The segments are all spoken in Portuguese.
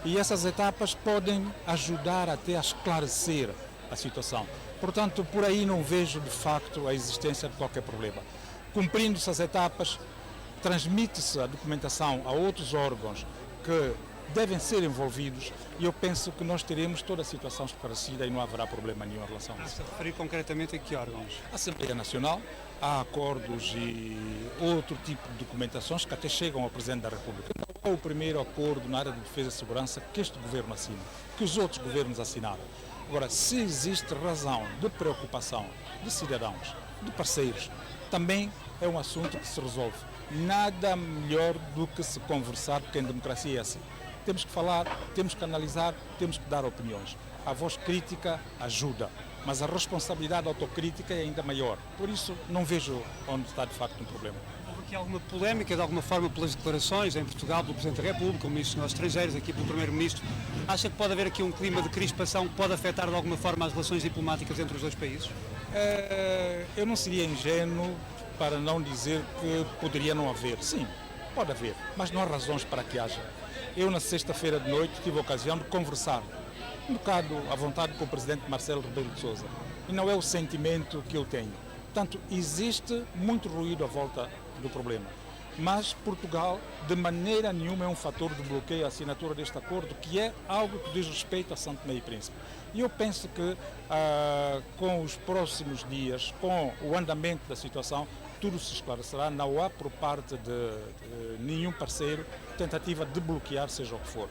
E essas etapas podem ajudar até a esclarecer a situação. Portanto, por aí não vejo de facto a existência de qualquer problema. Cumprindo-se as etapas, transmite-se a documentação a outros órgãos que devem ser envolvidos e eu penso que nós teremos toda a situação esclarecida e não haverá problema nenhum em relação a isso. Está-se a referir concretamente a que órgãos? A Assembleia Nacional, há acordos e outro tipo de documentações que até chegam ao Presidente da República. Não é o primeiro acordo na área de defesa e segurança que este governo assina, que os outros governos assinaram. Agora, se existe razão de preocupação de cidadãos, de parceiros, também é um assunto que se resolve. Nada melhor do que se conversar, porque em democracia é assim. Temos que falar, temos que analisar, temos que dar opiniões. A voz crítica ajuda, mas a responsabilidade autocrítica é ainda maior. Por isso, não vejo onde está de facto um problema. Houve aqui alguma polémica, de alguma forma, pelas declarações em Portugal, pelo Presidente da República, pelo Ministro dos Negócios Estrangeiros, aqui pelo Primeiro-Ministro. Acha que pode haver aqui um clima de crispação que pode afetar de alguma forma as relações diplomáticas entre os dois países? Eu não seria ingênuo para não dizer que poderia não haver. Sim, pode haver, mas não há razões para que haja. Eu, na sexta-feira de noite, tive a ocasião de conversar um bocado à vontade com o Presidente Marcelo Rebelo de Sousa. E não é o sentimento que eu tenho. Portanto, existe muito ruído à volta do problema. Mas Portugal, de maneira nenhuma, é um fator de bloqueio à assinatura deste acordo, que é algo que diz respeito a São Tomé e Príncipe. E eu penso que, com os próximos dias, com o andamento da situação, tudo se esclarecerá. Não há, por parte de nenhum parceiro, tentativa de bloquear, seja o que for.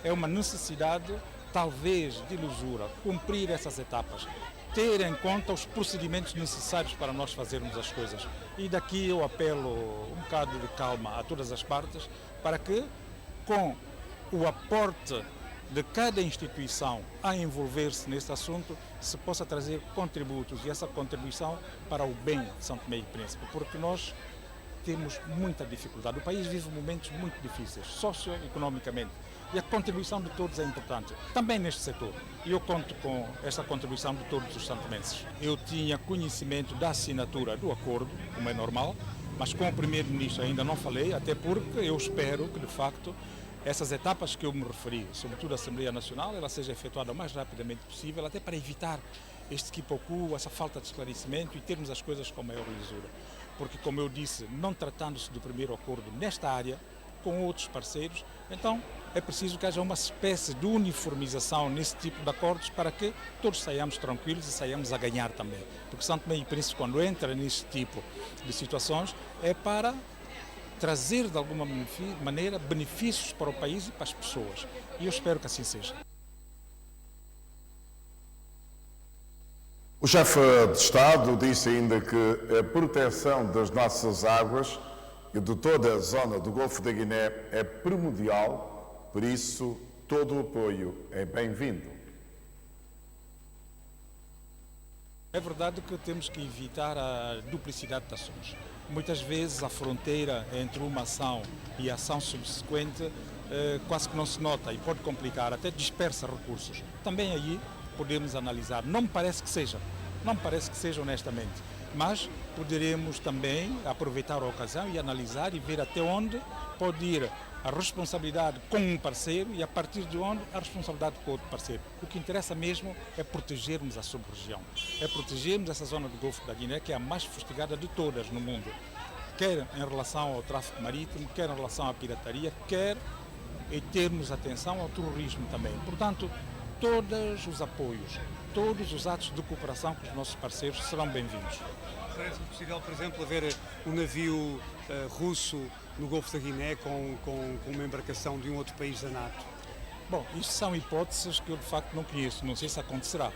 É uma necessidade, talvez de ilusura, cumprir essas etapas, ter em conta os procedimentos necessários para nós fazermos as coisas. E daqui eu apelo um bocado de calma a todas as partes, para que, com o aporte de cada instituição a envolver-se neste assunto, se possa trazer contributos e essa contribuição para o bem de São Tomé e Príncipe, porque nós temos muita dificuldade. O país vive momentos muito difíceis, socioeconomicamente, e a contribuição de todos é importante, também neste setor. E eu conto com esta contribuição de todos os santomenses. Eu tinha conhecimento da assinatura do acordo, como é normal, mas com o Primeiro-Ministro ainda não falei, até porque eu espero que, de facto, essas etapas que eu me referi, sobretudo a Assembleia Nacional, ela seja efetuada o mais rapidamente possível, até para evitar este quiproquo, essa falta de esclarecimento e termos as coisas com maior lisura. Porque, como eu disse, não tratando-se do primeiro acordo nesta área, com outros parceiros, então é preciso que haja uma espécie de uniformização nesse tipo de acordos para que todos saiamos tranquilos e saiamos a ganhar também. Porque São Tomé e Príncipe, quando entra nesse tipo de situações, é para trazer de alguma maneira benefícios para o país e para as pessoas. E eu espero que assim seja. O chefe de Estado disse ainda que a proteção das nossas águas e de toda a zona do Golfo da Guiné é primordial, por isso todo o apoio é bem-vindo. É verdade que temos que evitar a duplicidade de ações. Muitas vezes a fronteira entre uma ação e a ação subsequente quase que não se nota e pode complicar, até dispersa recursos. Também aí podemos analisar. Não me parece que seja, honestamente, mas poderemos também aproveitar a ocasião e analisar e ver até onde pode ir a responsabilidade com um parceiro e a partir de onde a responsabilidade com outro parceiro. O que interessa mesmo é protegermos a sub-região, é protegermos essa zona do Golfo da Guiné, que é a mais fustigada de todas no mundo, quer em relação ao tráfico marítimo, quer em relação à pirataria, quer em termos atenção ao terrorismo também. Portanto, todos os apoios, todos os atos de cooperação com os nossos parceiros serão bem-vindos. Parece possível, por exemplo, haver um navio russo no Golfo da Guiné com uma embarcação de um outro país da NATO? Bom, isto são hipóteses que eu de facto não conheço, não sei se acontecerá,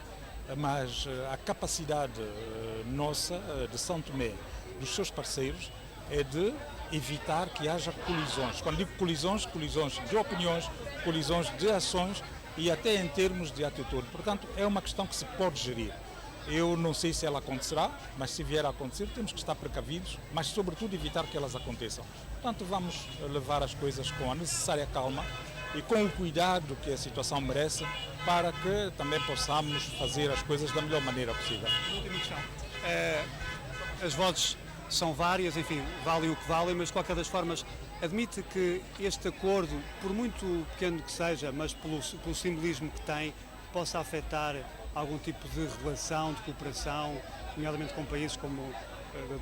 mas a capacidade nossa, de São Tomé, dos seus parceiros, é de evitar que haja colisões. Quando digo colisões, colisões de opiniões, colisões de ações e até em termos de atitude. Portanto, é uma questão que se pode gerir. Eu não sei se ela acontecerá, mas se vier a acontecer, temos que estar precavidos, mas sobretudo evitar que elas aconteçam. Portanto, vamos levar as coisas com a necessária calma e com o cuidado que a situação merece para que também possamos fazer as coisas da melhor maneira possível. Última questão. As vozes são várias, enfim, valem o que valem, mas de qualquer das formas admite que este acordo, por muito pequeno que seja, mas pelo simbolismo que tem, possa afetar algum tipo de relação, de cooperação, nomeadamente com países como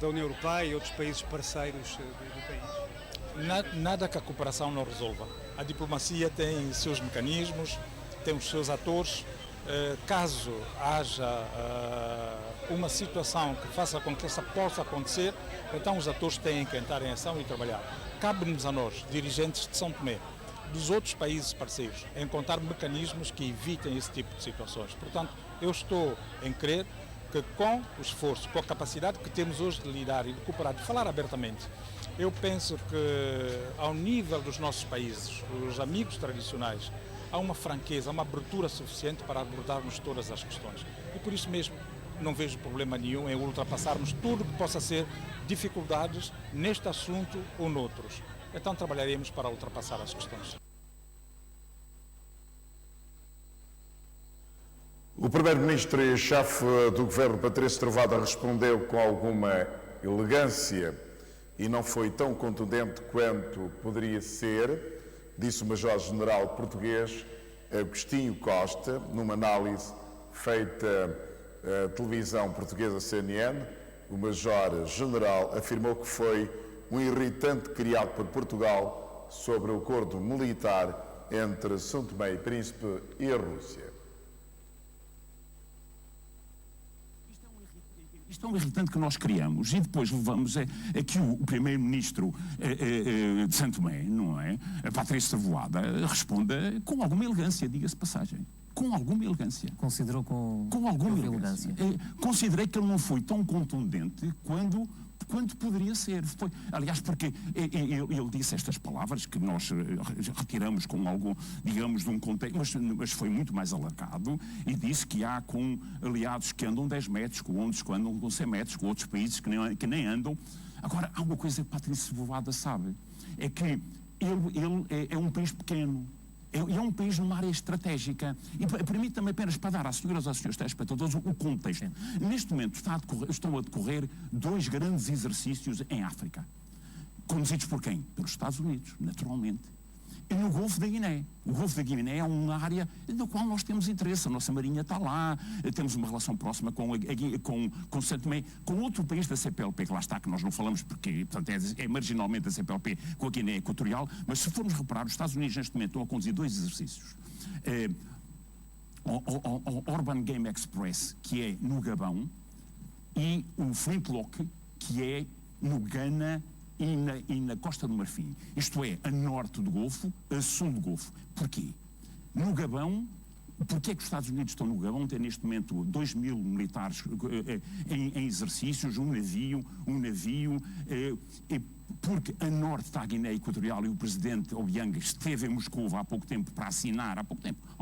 da União Europeia e outros países parceiros do país? Nada que a cooperação não resolva. A diplomacia tem seus mecanismos, tem os seus atores. Caso haja uma situação que faça com que essa possa acontecer, então os atores têm que entrar em ação e trabalhar. Cabe-nos a nós, dirigentes de São Tomé, dos outros países parceiros, encontrar mecanismos que evitem esse tipo de situações. Portanto, eu estou em crer que com o esforço, com a capacidade que temos hoje de lidar e de cooperar, de falar abertamente, eu penso que ao nível dos nossos países, os amigos tradicionais, há uma franqueza, uma abertura suficiente para abordarmos todas as questões. E por isso mesmo não vejo problema nenhum em ultrapassarmos tudo que possa ser dificuldades neste assunto ou noutros. Então trabalharemos para ultrapassar as questões. O Primeiro-Ministro e chefe do Governo, Patrício Trovoada, respondeu com alguma elegância e não foi tão contundente quanto poderia ser, disse o Major-General português Agostinho Costa, numa análise feita à televisão portuguesa CNN. O Major-General afirmou que foi um irritante criado por Portugal sobre o acordo militar entre São Tomé e Príncipe e a Rússia. Isto é um irritante que nós criamos e depois levamos a que o Primeiro-Ministro de São Tomé, não é? A Patrício Trovoada, responda com alguma elegância, diga-se passagem. Com alguma elegância. Considerou com alguma elegância. Considerei que ele não foi tão contundente quanto poderia ser. Aliás, porque ele disse estas palavras que nós retiramos com algo, digamos, de um contexto, mas foi muito mais alargado, e disse que há com aliados que andam 10 metros, com outros que andam com 100 metros, com outros países que nem andam. Agora, há uma coisa que Patrício Trovoada sabe, é que ele é um país pequeno. É um país numa área estratégica. E permita-me apenas para dar às senhoras e aos senhores telespectadores o contexto. Neste momento estão a decorrer 2 grandes exercícios em África. Conduzidos por quem? Pelos Estados Unidos, naturalmente. E no Golfo da Guiné. O Golfo da Guiné é uma área na qual nós temos interesse. A nossa marinha está lá, temos uma relação próxima com São Tomé, com outro país da CPLP, que lá está, que nós não falamos porque, portanto, é marginalmente a CPLP com a Guiné Equatorial, mas se formos reparar, os Estados Unidos neste momento estão a conduzir 2 exercícios. O Urban Game Express, que é no Gabão, e o Flintlock, que é no Ghana e na Costa do Marfim. Isto é, a norte do Golfo, a sul do Golfo. Porquê? No Gabão, porquê é que os Estados Unidos estão no Gabão? Tem neste momento 2.000 militares em exercícios, um navio, porque a norte está a Guiné Equatorial e o presidente Obiang esteve em Moscou há pouco tempo para assinar, há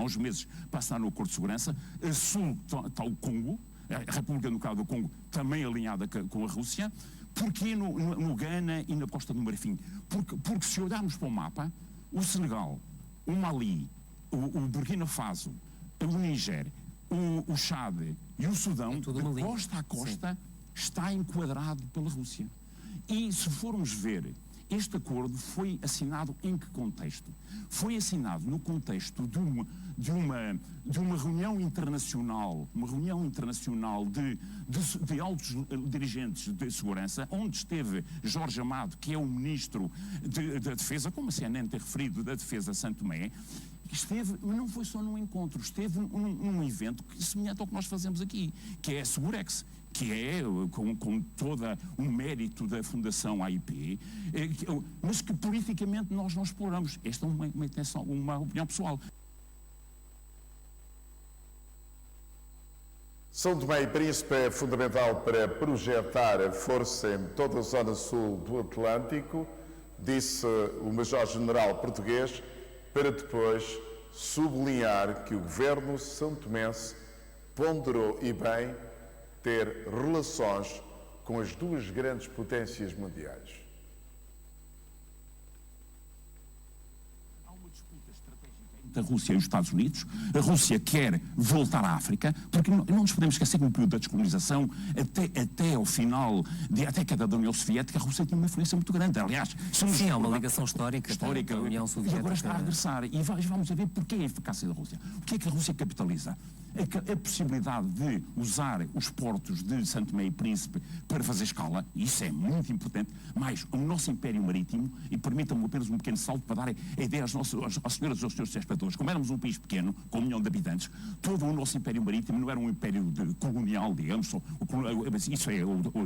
uns meses, para assinar o acordo de segurança. A sul está o Congo, a República Democrática do Congo, também alinhada com a Rússia. Porquê no Ghana e na Costa do Marfim? Porque se olharmos para o mapa, o Senegal, o Mali, o Burkina Faso, o Níger, o Chad e o Sudão, de costa a costa, está enquadrado pela Rússia. E se formos ver, este acordo foi assinado em que contexto? Foi assinado no contexto de uma reunião internacional, de altos dirigentes de segurança, onde esteve Jorge Amado, que é o ministro da Defesa, como a CNN tem referido, da Defesa de São Tomé. Esteve, mas não foi só num encontro, esteve num evento semelhante ao que nós fazemos aqui, que é a Segurex, que é com todo o mérito da Fundação AIP, mas que politicamente nós não exploramos. Esta é uma opinião pessoal. São Tomé e Príncipe é fundamental para projetar a força em toda a zona sul do Atlântico, disse o Major-General português, para depois sublinhar que o governo são-tomense ponderou e bem ter relações com as 2 grandes potências mundiais. Há uma disputa estratégica entre a Rússia e os Estados Unidos. A Rússia quer voltar à África, porque não nos podemos esquecer que no período da descolonização, até ao final, até a queda da União Soviética, a Rússia tinha uma influência muito grande. Aliás, sim, há uma ligação histórica da União Soviética. E agora está a regressar. E vamos a ver porquê a eficácia da Rússia. O que é que a Rússia capitaliza? A possibilidade de usar os portos de Santo Tomé e Príncipe para fazer escala, isso é muito importante, mas o nosso Império Marítimo, e permitam-me apenas um pequeno salto para dar a ideia às senhoras e aos senhores espectadores, como éramos um país pequeno, com 1 milhão de habitantes, todo o nosso Império Marítimo não era um império colonial, digamos, isso é,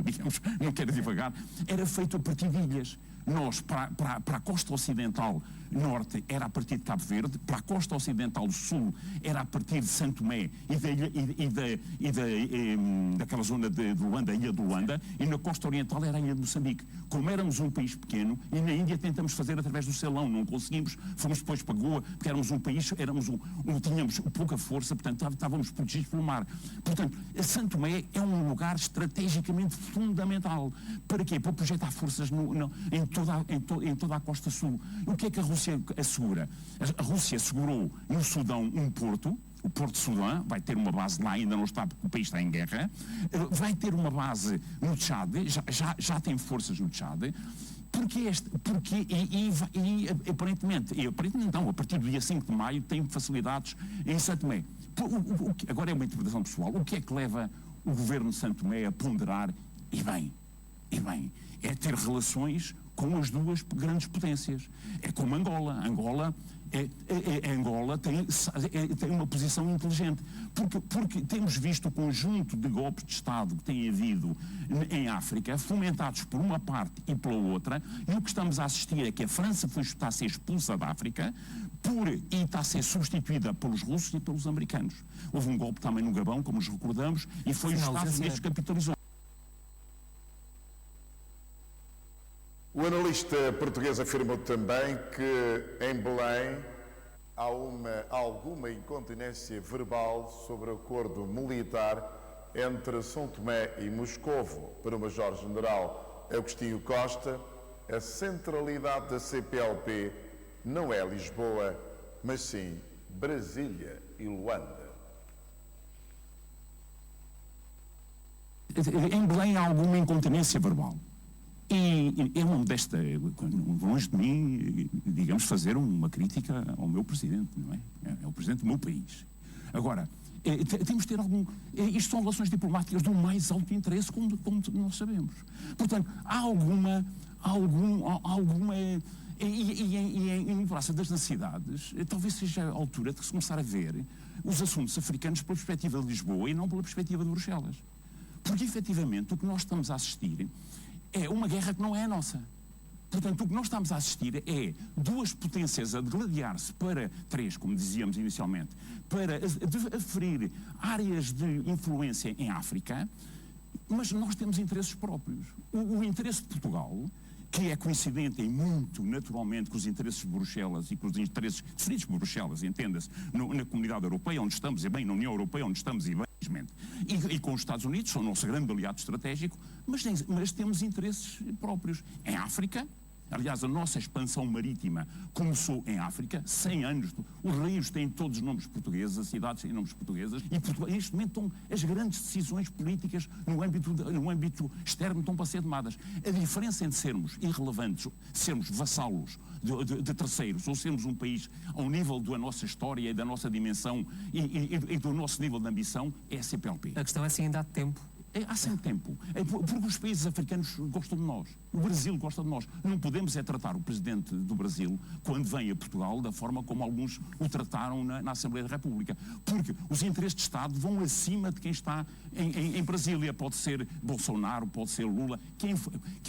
digamos, não quero divagar, era feito a partir de ilhas. Nós, para a costa ocidental norte, era a partir de Cabo Verde, para a costa ocidental sul, era a partir de Santo Tomé daquela zona de Luanda, a ilha de Luanda, e na costa oriental era a ilha de Moçambique. Como éramos um país pequeno, e na Índia tentamos fazer através do Ceilão, não conseguimos, fomos depois para Goa, porque éramos um país, tínhamos pouca força, portanto estávamos protegidos pelo mar. Portanto, Santo Tomé é um lugar estrategicamente fundamental. Para quê? Para projetar forças em toda a costa sul. O que é que a Rússia assegura? A Rússia assegurou no Sudão um porto, o Porto de Sudão, vai ter uma base lá, ainda não está porque o país está em guerra, vai ter uma base no Tchad, já tem forças no Tchad, aparentemente não, a partir do dia 5 de maio tem facilidades em Santo Tomé. Agora é uma interpretação pessoal. O que é que leva o governo de Santo Tomé a ponderar, e bem, é ter relações com as duas grandes potências. É como Angola. Angola tem uma posição inteligente, porque temos visto o conjunto de golpes de Estado que tem havido em África, fomentados por uma parte e pela outra, e o que estamos a assistir é que a França está a ser expulsa da África e está a ser substituída pelos russos e pelos americanos. Houve um golpe também no Gabão, como nos recordamos, e foi os Estados Unidos que capitalizou. O analista português afirmou também que em Belém há alguma incontinência verbal sobre o acordo militar entre São Tomé e Moscovo. Para o Major-General Agostinho Costa, a centralidade da CPLP não é Lisboa, mas sim Brasília e Luanda. Em Belém há alguma incontinência verbal. E é uma modesta, longe de mim, digamos, fazer uma crítica ao meu presidente, não é? É o presidente do meu país. Agora, temos de ter isto são relações diplomáticas do mais alto interesse, como nós sabemos. Portanto, há alguma e em Praça das Necessidades, talvez seja a altura de se começar a ver os assuntos africanos pela perspectiva de Lisboa e não pela perspectiva de Bruxelas. Porque, efetivamente, o que nós estamos a assistir é uma guerra que não é a nossa. Portanto, o que nós estamos a assistir é duas potências a degladiar-se para três, como dizíamos inicialmente, para aferir áreas de influência em África, mas nós temos interesses próprios. O interesse de Portugal, que é coincidente em muito, naturalmente, com os interesses de Bruxelas e com os interesses definidos por Bruxelas, entenda-se, na Comunidade Europeia, onde estamos, e bem, na União Europeia, onde estamos, e bem, e com os Estados Unidos, são o nosso grande aliado estratégico, mas temos interesses próprios. Em África, aliás, a nossa expansão marítima começou em África, 100 anos, os rios têm todos os nomes portugueses, as cidades têm nomes portugueses, e Portugal, neste momento, estão as grandes decisões políticas no âmbito externo estão para ser tomadas. A diferença entre sermos irrelevantes, sermos vassalos de terceiros, ou sermos um país ao nível da nossa história e da nossa dimensão e do nosso nível de ambição, é a CPLP. A questão é se ainda há tempo. Há sempre tempo. Porque os países africanos gostam de nós. O Brasil gosta de nós. Não podemos tratar o presidente do Brasil, quando vem a Portugal, da forma como alguns o trataram na Assembleia da República. Porque os interesses de Estado vão acima de quem está em Brasília. Pode ser Bolsonaro, pode ser Lula, que é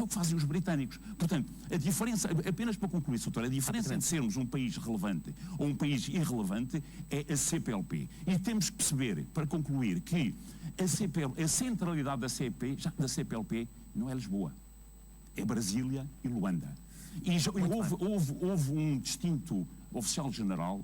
o que fazem os britânicos. Portanto, a diferença, apenas para concluir, Soutor, a diferença entre sermos um país relevante ou um país irrelevante é a CPLP. E temos que perceber, para concluir, que a centralidade da CPLP não é Lisboa, é Brasília e Luanda. E houve um distinto oficial-general,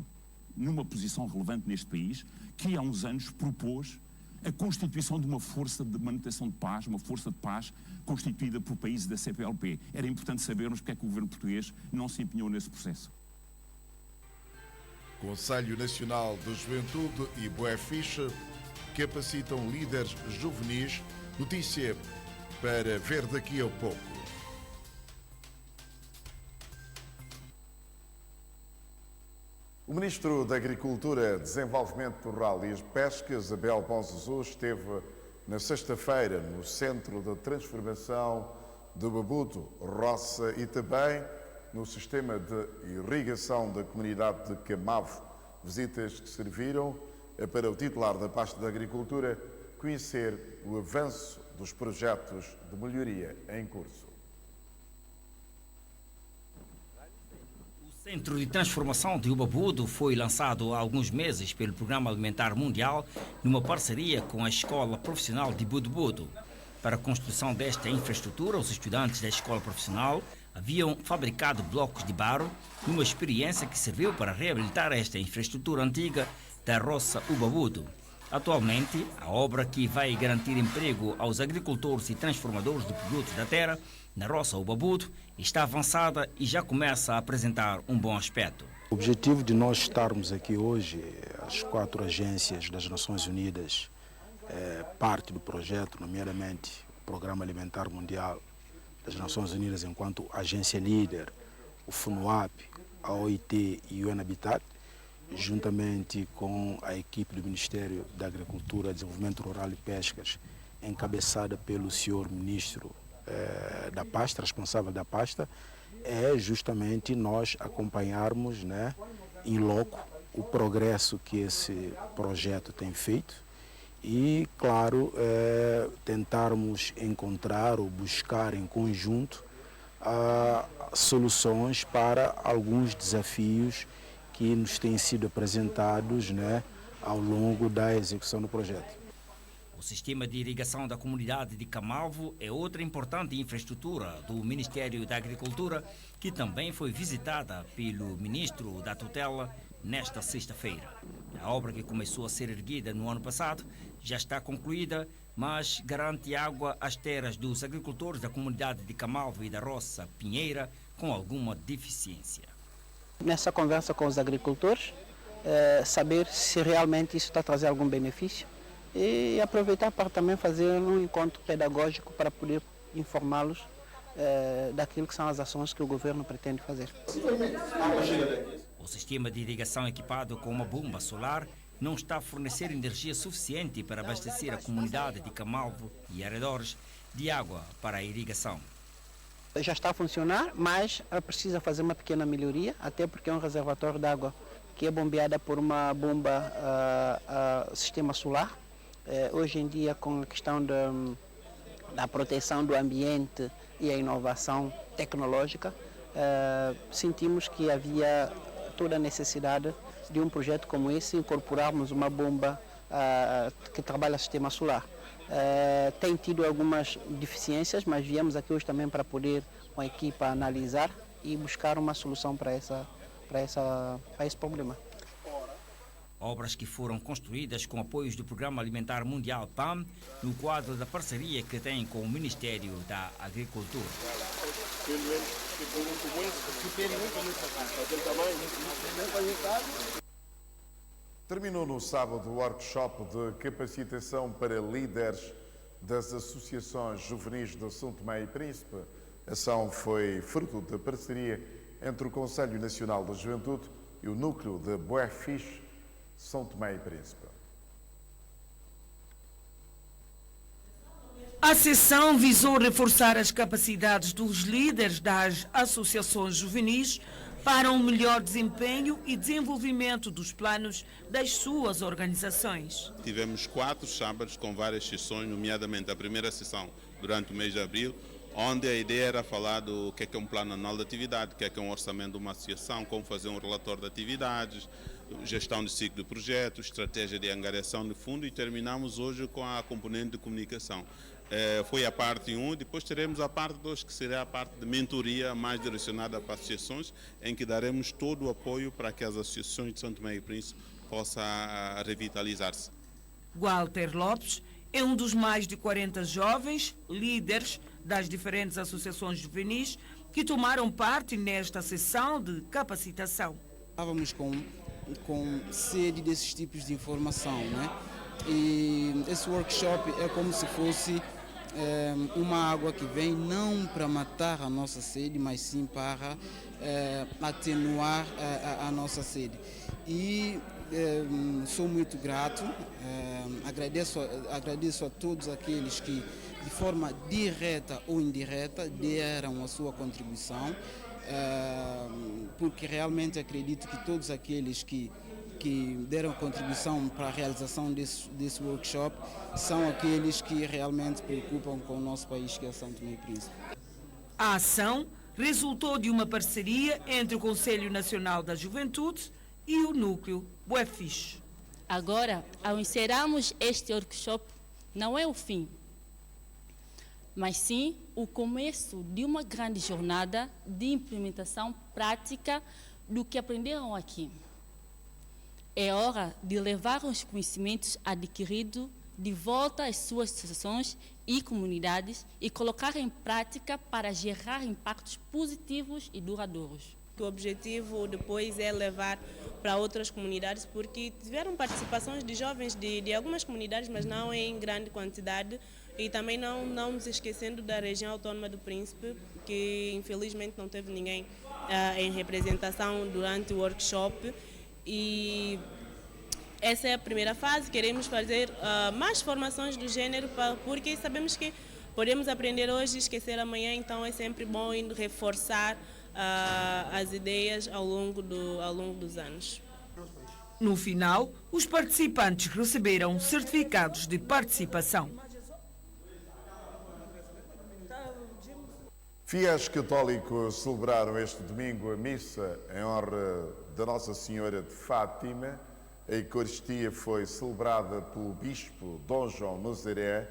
numa posição relevante neste país, que há uns anos propôs a constituição de uma força de manutenção de paz, uma força de paz constituída por países da CPLP. Era importante sabermos porque é que o governo português não se empenhou nesse processo. Conselho Nacional de Juventude e Bué Fixe capacitam líderes juvenis. Notícia para ver daqui a pouco. O Ministro da Agricultura, Desenvolvimento Rural e Pescas, Abel Bom Jesus, esteve na sexta-feira no Centro de Transformação de Babudo, Roça e também no Sistema de Irrigação da Comunidade de Camavo. Visitas que serviram para o titular da pasta da Agricultura conhecer o avanço dos projetos de melhoria em curso. O Centro de Transformação de Ubabudo foi lançado há alguns meses pelo Programa Alimentar Mundial numa parceria com a Escola Profissional de Budo. Para a construção desta infraestrutura, os estudantes da escola profissional haviam fabricado blocos de barro numa experiência que serviu para reabilitar esta infraestrutura antiga da roça Ubabudo. Atualmente, a obra que vai garantir emprego aos agricultores e transformadores de produtos da terra na roça Ubabudo está avançada e já começa a apresentar um bom aspecto. O objetivo de nós estarmos aqui hoje, as 4 agências das Nações Unidas, parte do projeto, nomeadamente o Programa Alimentar Mundial das Nações Unidas enquanto agência líder, o FUNUAP, a OIT e o UNHABITAT, juntamente com a equipe do Ministério da Agricultura, Desenvolvimento Rural e Pescas, encabeçada pelo senhor Ministro da pasta, responsável da pasta, é justamente nós acompanharmos, né, em loco o progresso que esse projeto tem feito e, claro, tentarmos encontrar ou buscar em conjunto soluções para alguns desafios que nos têm sido apresentados, né, ao longo da execução do projeto. O sistema de irrigação da comunidade de Camavo é outra importante infraestrutura do Ministério da Agricultura, que também foi visitada pelo Ministro da Tutela nesta sexta-feira. A obra, que começou a ser erguida no ano passado, já está concluída, mas garante água às terras dos agricultores da comunidade de Camavo e da Roça Pinheira com alguma deficiência. Nessa conversa com os agricultores, saber se realmente isso está a trazer algum benefício e aproveitar para também fazer um encontro pedagógico para poder informá-los daquilo que são as ações que o governo pretende fazer. O sistema de irrigação equipado com uma bomba solar não está a fornecer energia suficiente para abastecer a comunidade de Camavo e arredores de água para a irrigação. Já está a funcionar, mas precisa fazer uma pequena melhoria, até porque é um reservatório de água que é bombeada por uma bomba sistema solar. Hoje em dia, com a questão da proteção do ambiente e a inovação tecnológica, sentimos que havia toda a necessidade de um projeto como esse, incorporarmos uma bomba que trabalha sistema solar. Tem tido algumas deficiências, mas viemos aqui hoje também para poder, com a equipa, analisar e buscar uma solução para esse problema. Obras que foram construídas com apoios do Programa Alimentar Mundial PAM, no quadro da parceria que tem com o Ministério da Agricultura. Terminou no sábado o workshop de capacitação para líderes das associações juvenis de São Tomé e Príncipe. A ação foi fruto da parceria entre o Conselho Nacional da Juventude e o Núcleo de Bué Fixe, São Tomé e Príncipe. A sessão visou reforçar as capacidades dos líderes das associações juvenis para um melhor desempenho e desenvolvimento dos planos das suas organizações. Tivemos 4 sábados com várias sessões, nomeadamente a primeira sessão durante o mês de abril, onde a ideia era falar do que é um plano anual de atividade, o que é um orçamento de uma associação, como fazer um relatório de atividades, gestão de ciclo de projetos, estratégia de angariação de fundo, e terminamos hoje com a componente de comunicação. Foi a parte 1, depois teremos a parte 2, que será a parte de mentoria mais direcionada para associações, em que daremos todo o apoio para que as associações de São Tomé e Príncipe possam revitalizar-se. Walter Lopes é um dos mais de 40 jovens líderes das diferentes associações juvenis que tomaram parte nesta sessão de capacitação. Estávamos com com sede desses tipos de informação, né? E esse workshop é como se fosse uma água que vem não para matar a nossa sede, mas sim para atenuar a nossa sede. E sou muito grato, agradeço a todos aqueles que de forma direta ou indireta deram a sua contribuição, porque realmente acredito que todos aqueles que deram contribuição para a realização desse workshop são aqueles que realmente preocupam com o nosso país, que é São Tomé e Príncipe. A ação resultou de uma parceria entre o Conselho Nacional da Juventude e o Núcleo Bué-Fixe. Agora, ao encerrarmos este workshop, não é o fim, mas sim o começo de uma grande jornada de implementação prática do que aprenderam aqui. É hora de levar os conhecimentos adquiridos de volta às suas associações e comunidades e colocar em prática para gerar impactos positivos e duradouros. O objetivo depois é levar para outras comunidades, porque tiveram participações de jovens de algumas comunidades, mas não em grande quantidade, e também não nos esquecendo da região autónoma do Príncipe, que infelizmente não teve ninguém em representação durante o workshop. E essa é a primeira fase. Queremos fazer mais formações do gênero, porque sabemos que podemos aprender hoje e esquecer amanhã, então é sempre bom reforçar as ideias ao longo dos anos. No final, os participantes receberam certificados de participação. Fiéis católicos celebraram este domingo a missa em honra da Nossa Senhora de Fátima. A Eucaristia foi celebrada pelo Bispo Dom João Nazaré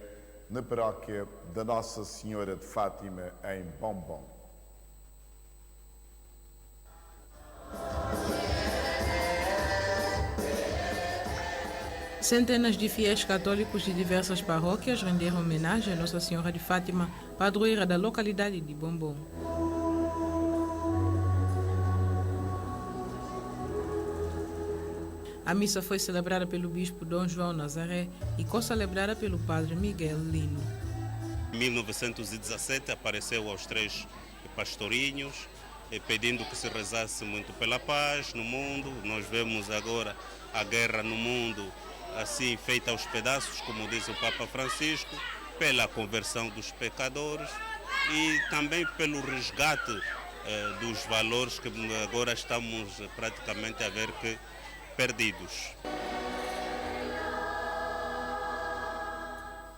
na paróquia da Nossa Senhora de Fátima, em Bombom. Centenas de fiéis católicos de diversas paróquias renderam homenagem à Nossa Senhora de Fátima, padroeira da localidade de Bombom. A missa foi celebrada pelo bispo Dom João Nazaré e co-celebrada pelo padre Miguel Lino. Em 1917 apareceu aos 3 pastorinhos pedindo que se rezasse muito pela paz no mundo. Nós vemos agora a guerra no mundo assim feita aos pedaços, como diz o Papa Francisco, pela conversão dos pecadores e também pelo resgate dos valores que agora estamos praticamente a ver que perdidos.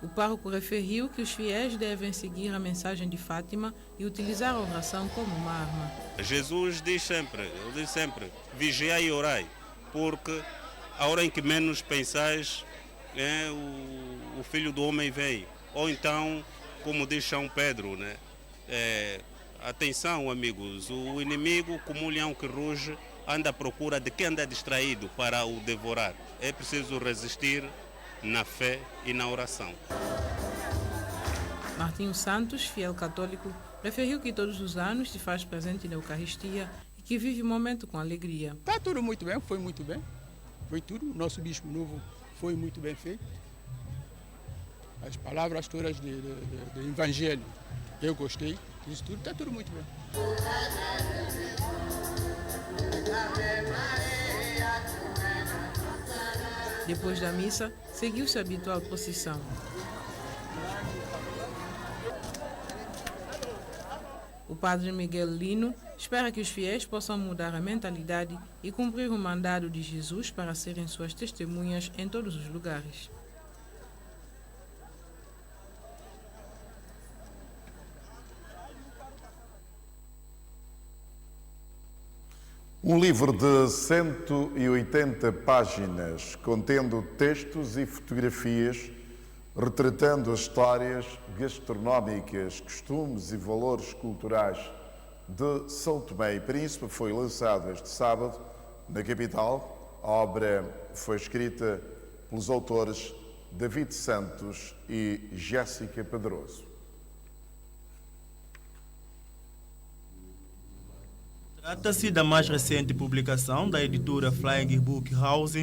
O pároco referiu que os fiéis devem seguir a mensagem de Fátima e utilizar a oração como uma arma. Jesus diz sempre, vigiai e orai, porque a hora em que menos pensais, o Filho do Homem vem. Ou então, como diz São Pedro, atenção amigos, o inimigo, como um leão que ruge, anda à procura de quem anda distraído para o devorar. É preciso resistir na fé e na oração. Martinho Santos, fiel católico, referiu que todos os anos se faz presente na Eucaristia e que vive o momento com alegria. Está tudo muito bem, foi muito bem. Foi tudo, o nosso bispo novo foi muito bem feito. As palavras todas do Evangelho, eu gostei. Isso tudo, está tudo muito bem. Depois da missa, seguiu-se a habitual procissão. O padre Miguel Lino espera que os fiéis possam mudar a mentalidade e cumprir o mandado de Jesus para serem suas testemunhas em todos os lugares. Um livro de 180 páginas, contendo textos e fotografias, retratando as histórias gastronómicas, costumes e valores culturais de São Tomé e Príncipe, foi lançado este sábado na capital. A obra foi escrita pelos autores David Santos e Jéssica Pedroso. Trata-se da mais recente publicação da editora Flying Book House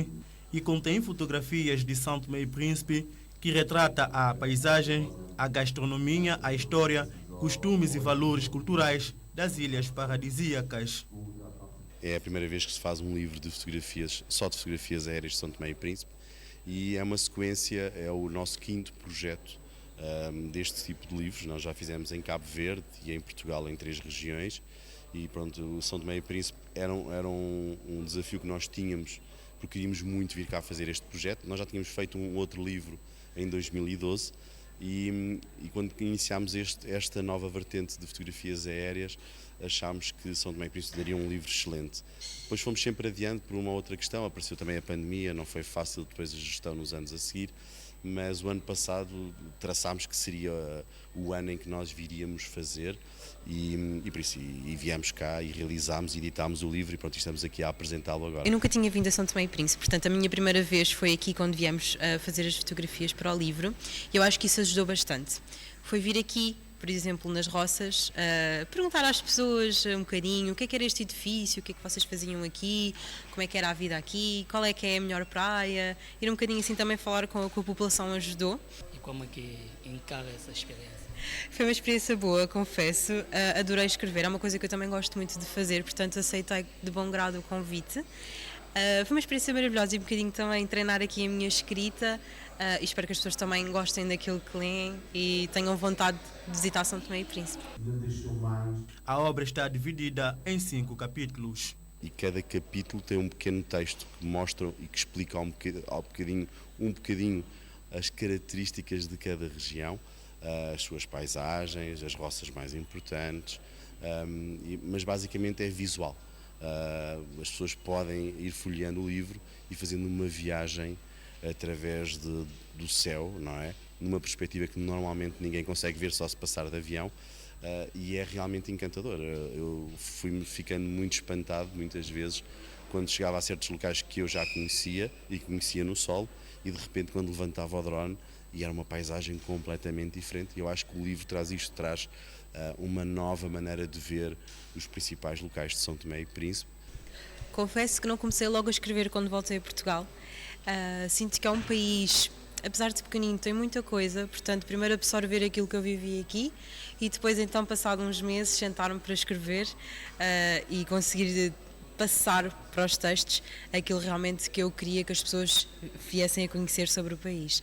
e contém fotografias de São Tomé e Príncipe que retrata a paisagem, a gastronomia, a história, costumes e valores culturais das ilhas paradisíacas. É a primeira vez que se faz um livro de fotografias, só de fotografias aéreas de São Tomé e Príncipe, e é uma sequência, é o nosso 5º projeto deste tipo de livros. Nós já fizemos em Cabo Verde e em Portugal, em 3 regiões, e pronto, o São Tomé e Príncipe era um desafio que nós tínhamos, porque queríamos muito vir cá fazer este projeto. Nós já tínhamos feito um outro livro em 2012 e quando iniciámos esta nova vertente de fotografias aéreas, achámos que São Tomé e Príncipe daria um livro excelente. Depois fomos sempre adiante por uma outra questão, apareceu também a pandemia, não foi fácil depois a gestão nos anos a seguir, mas o ano passado traçámos que seria o ano em que nós viríamos fazer e por isso viemos cá e realizámos e editámos o livro e pronto, estamos aqui a apresentá-lo agora. Eu nunca tinha vindo a São Tomé e Príncipe, portanto a minha primeira vez foi aqui quando viemos a fazer as fotografias para o livro e eu acho que isso ajudou bastante. Foi vir aqui, por exemplo, nas roças, perguntar às pessoas um bocadinho o que era este edifício, o que é que vocês faziam aqui, como é que era a vida aqui, qual é que é a melhor praia, ir um bocadinho assim também falar com a população ajudou. E como é que encara essa experiência? Foi uma experiência boa, confesso, adorei escrever, é uma coisa que eu também gosto muito de fazer, portanto aceitei de bom grado o convite. Foi uma experiência maravilhosa e um bocadinho também treinar aqui a minha escrita e espero que as pessoas também gostem daquilo que leem e tenham vontade de visitar São Tomé e Príncipe. A obra está dividida em 5 capítulos. E cada capítulo tem um pequeno texto que mostra e que explica um bocadinho as características de cada região, as suas paisagens, as roças mais importantes, mas basicamente é visual. As pessoas podem ir folheando o livro e fazendo uma viagem através do céu, não é? Numa perspectiva que normalmente ninguém consegue ver só se passar de avião, e é realmente encantador. Eu fui-me ficando muito espantado muitas vezes quando chegava a certos locais que eu já conhecia e que conhecia no solo e de repente quando levantava o drone e era uma paisagem completamente diferente. Eu acho que o livro traz uma nova maneira de ver os principais locais de São Tomé e Príncipe. Confesso que não comecei logo a escrever quando voltei a Portugal. Sinto que é um país, apesar de pequenino, tem muita coisa, portanto primeiro absorver aquilo que eu vivi aqui e depois então passado uns meses sentar-me para escrever e conseguir passar para os textos aquilo realmente que eu queria que as pessoas viessem a conhecer sobre o país.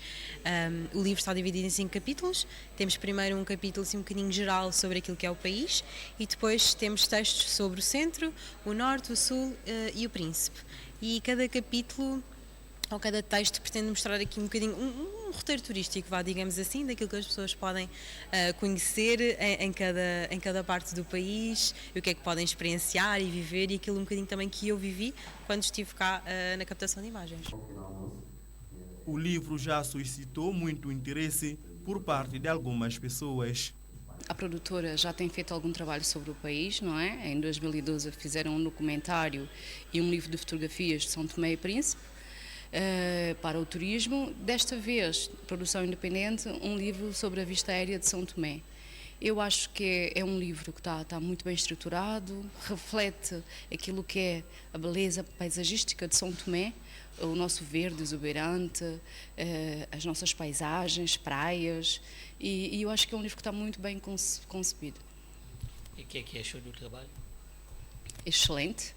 O livro está dividido em 5 capítulos. Temos primeiro um capítulo assim, um bocadinho geral sobre aquilo que é o país e depois temos textos sobre o centro, o norte, o sul e o príncipe. E cada capítulo ou cada texto pretende mostrar aqui um bocadinho um roteiro turístico, digamos assim, daquilo que as pessoas podem conhecer em cada parte do país, e o que é que podem experienciar e viver, e aquilo um bocadinho também que eu vivi quando estive cá na captação de imagens. O livro já suscitou muito interesse por parte de algumas pessoas. A produtora já tem feito algum trabalho sobre o país, não é? Em 2012 fizeram um documentário e um livro de fotografias de São Tomé e Príncipe para o turismo. Desta vez, produção independente, um livro sobre a vista aérea de São Tomé. Eu acho que é um livro que está muito bem estruturado, reflete aquilo que é a beleza paisagística de São Tomé, o nosso verde exuberante, as nossas paisagens, praias, e eu acho que é um livro que está muito bem concebido. E o que achou do trabalho? Excelente.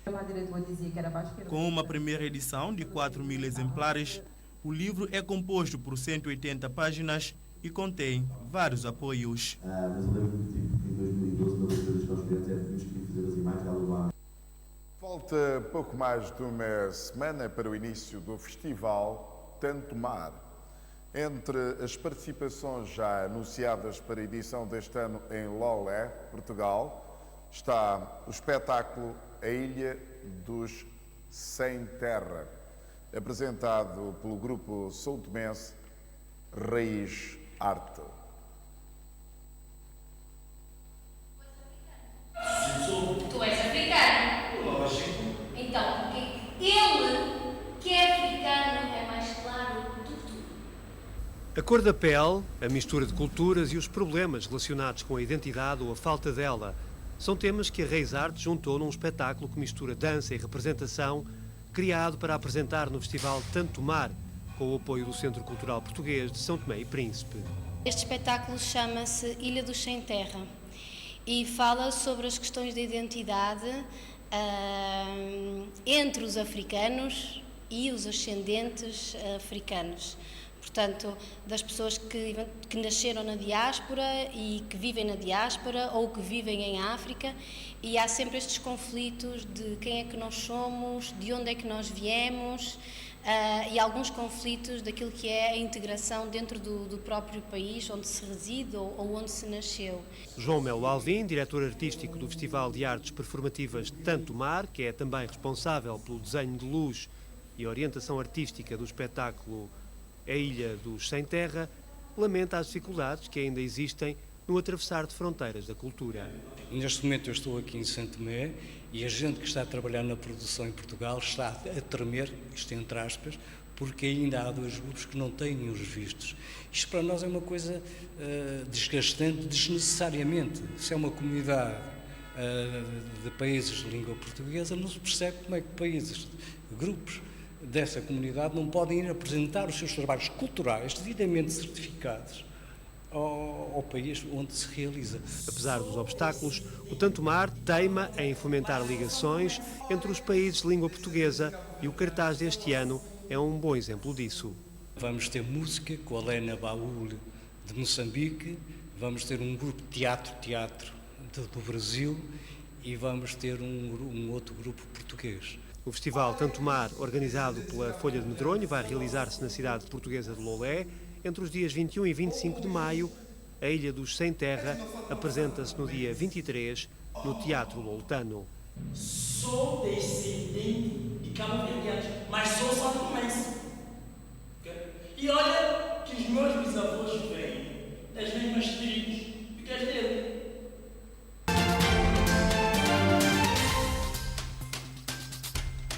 Com uma primeira edição de 4.000 exemplares, o livro é composto por 180 páginas e contém vários apoios. Mas eu lembro que em 2012, uma das coisas que nós queríamos era que fazer as imagens. Falta pouco mais de uma semana para o início do festival Tanto Mar. Entre as participações já anunciadas para a edição deste ano em Lolé, Portugal, está o espetáculo A Ilha dos Sem Terra, apresentado pelo grupo são-tomense Raiz Arte. Tu és africano? Lógico. Então, ele, que é africano, é mais claro do que tu. A cor da pele, a mistura de culturas e os problemas relacionados com a identidade ou a falta dela São temas que a Reis Arte juntou num espetáculo que mistura dança e representação, criado para apresentar no Festival Tanto Mar, com o apoio do Centro Cultural Português de São Tomé e Príncipe. Este espetáculo chama-se Ilha dos Sem Terra e fala sobre as questões de identidade entre os africanos e os ascendentes africanos. Portanto, das pessoas que nasceram na diáspora e que vivem na diáspora ou que vivem em África, e há sempre estes conflitos de quem é que nós somos, de onde é que nós viemos, e alguns conflitos daquilo que é a integração dentro do próprio país onde se reside ou onde se nasceu. João Melo Alvim, diretor artístico do Festival de Artes Performativas Tanto Mar, que é também responsável pelo desenho de luz e orientação artística do espetáculo A Ilha dos Sem Terra, lamenta as dificuldades que ainda existem no atravessar de fronteiras da cultura. Neste momento eu estou aqui em São Tomé e a gente que está a trabalhar na produção em Portugal está a tremer, isto entre aspas, porque ainda há 2 grupos que não têm os vistos. Isto para nós é uma coisa desgastante desnecessariamente. Se é uma comunidade de países de língua portuguesa, não se percebe como é que países, grupos dessa comunidade não podem ir apresentar os seus trabalhos culturais devidamente certificados ao país onde se realiza. Apesar dos obstáculos, o Tanto Mar teima em fomentar ligações entre os países de língua portuguesa e o cartaz deste ano é um bom exemplo disso. Vamos ter música com a Lena Baúl de Moçambique, vamos ter um grupo de teatro do Brasil e vamos ter um outro grupo português. O Festival Tanto Mar, organizado pela Folha de Medronho, vai realizar-se na cidade portuguesa de Lolé. Entre os dias 21 e 25 de maio, a Ilha dos Sem Terra apresenta-se no dia 23 no Teatro Loltano. Sou descendente de cabo-verdianos, mas sou são-tomense. E olha que os meus bisavós vêm das mesmas tribos, porque as